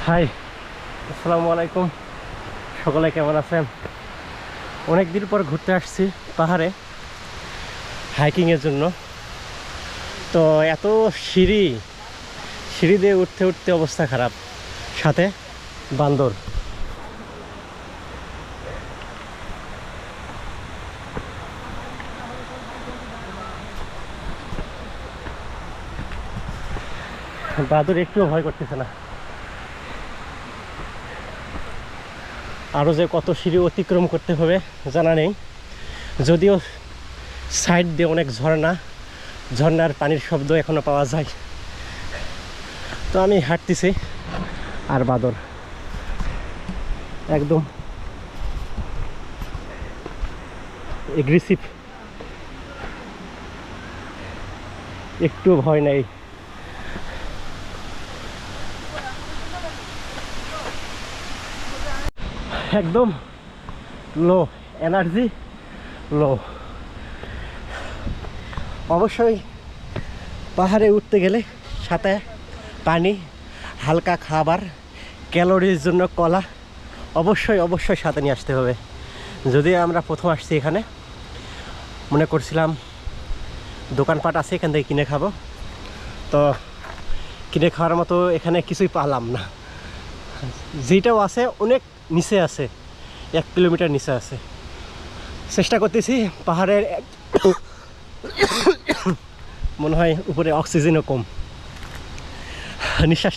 High, আসসালামু আলাইকুম। সকলে কেমন আছেন? অনেক দিন পর ঘুরতে আসছি পাহাড়ে হাইকিংয়ের জন্য। তো এত সিঁড়ি দিয়ে উঠতে উঠতে অবস্থা খারাপ, সাথে বান্দর। বাদর একটুও ভয় করতেছে না। আরও যে কত সিঁড়ি অতিক্রম করতে হবে জানা নেই, যদিও সাইড দিয়ে অনেক ঝর্ণার পানির শব্দ এখনো পাওয়া যায়। তো আমি হাঁটতেছি আর বাদর একদম এগ্রেসিভ, একটু ভয় নাই। একদম লো এনার্জি, লো। অবশ্যই পাহাড়ে উঠতে গেলে সাথে পানি, হালকা খাবার, ক্যালোরির জন্য কলা অবশ্যই সাথে নিয়ে আসতে হবে। যদি আমরা প্রথম আসছি এখানে, মনে করছিলাম দোকানপাট আছে এখান থেকে কিনে খাবো, তো কিনে খাওয়ার মতো এখানে কিছুই পালাম না। যেটাও আছে অনেক নিচে আছে, 1 কিলোমিটার নিচে আছে। চেষ্টা করতেছি পাহাড়ের মনে হয় উপরে অক্সিজেনও কম, নিঃশ্বাস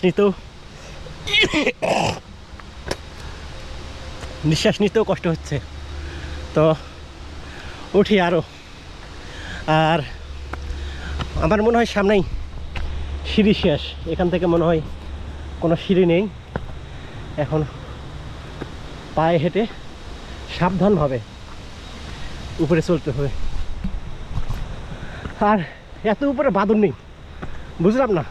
নিতেও কষ্ট হচ্ছে। তো উঠি আরও। আর আমার মনে হয় সামনেই সিঁড়ি শেষ, এখান থেকে মনে হয় কোনো সিঁড়ি নেই। এখন পায়ে হেঁটে সাবধানভাবে উপরে চলতে হবে। আর এত উপরে বাদর নেই, বুঝলাম না,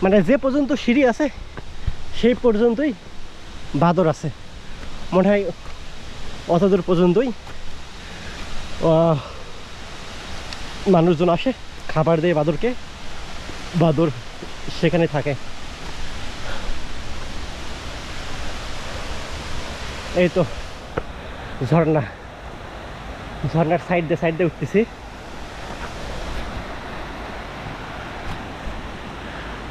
মানে যে পর্যন্ত সিঁড়ি আছে সেই পর্যন্তই বাদর আছে। মনে হয় অতদূর পর্যন্তই মানুষজন আসে, খাবার দেয় বাদরকে, বাদর সেখানে থাকে। এই তো ঝর্ণার সাইড দিয়ে উঠতেছি।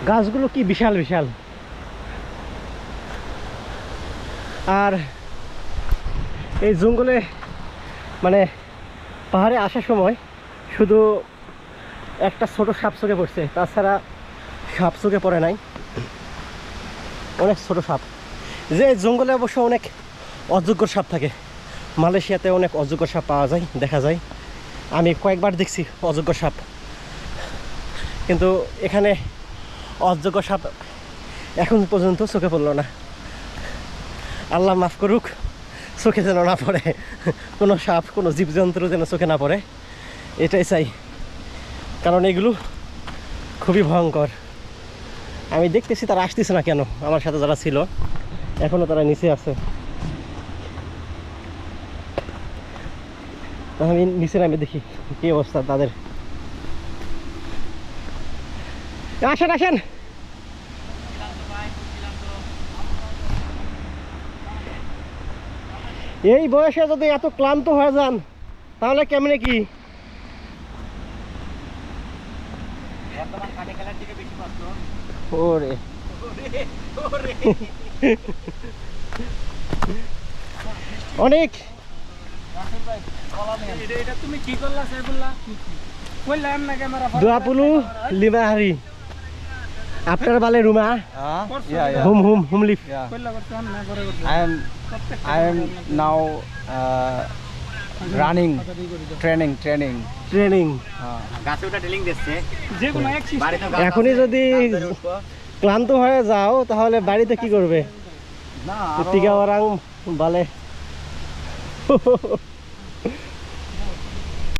গাছগুলো কি বিশাল বিশাল। আর এই জঙ্গলে মানে পাহাড়ে আসার সময় শুধু একটা ছোট সাপ চোখে পড়ছে, তাছাড়া সাপ চোখে পড়ে নাই। অনেক ছোট সাপ, যে জঙ্গলে অবশ্য অনেক অযোগ্য সাপ থাকে। মালয়েশিয়াতে অনেক অযোগ্য সাপ পাওয়া যায়, দেখা যায়। আমি কয়েকবার দেখছি অযোগ্য সাপ, কিন্তু এখানে অযোগ্য সাপ এখন পর্যন্ত চোখে পড়লো না। আল্লাহ মাফ করুক, চোখে যেন না পড়ে, কোনো সাপ, কোনো জীবজন্তু যেন চোখে না পড়ে, এটাই চাই। কারণ এগুলো খুবই ভয়ঙ্কর। আমি দেখতেছি তারা আসতেছে না কেন, আমার সাথে যারা ছিল এখনও তারা নিচে আছে। আমি নিচে নামে দেখি কি অবস্থা তাদের। আসেন এই বয়সে যদি এত ক্লান্ত হয়ে যান তাহলে কেমনে কি? ওরে অনেক দোয়াপুলু লিমাহারি আপনার বালে রুমা হুম leaf. I am now running training. এখনই যদি ক্লান্ত হয়ে যাও তাহলে বাড়িতে কি করবে? টিকা বালে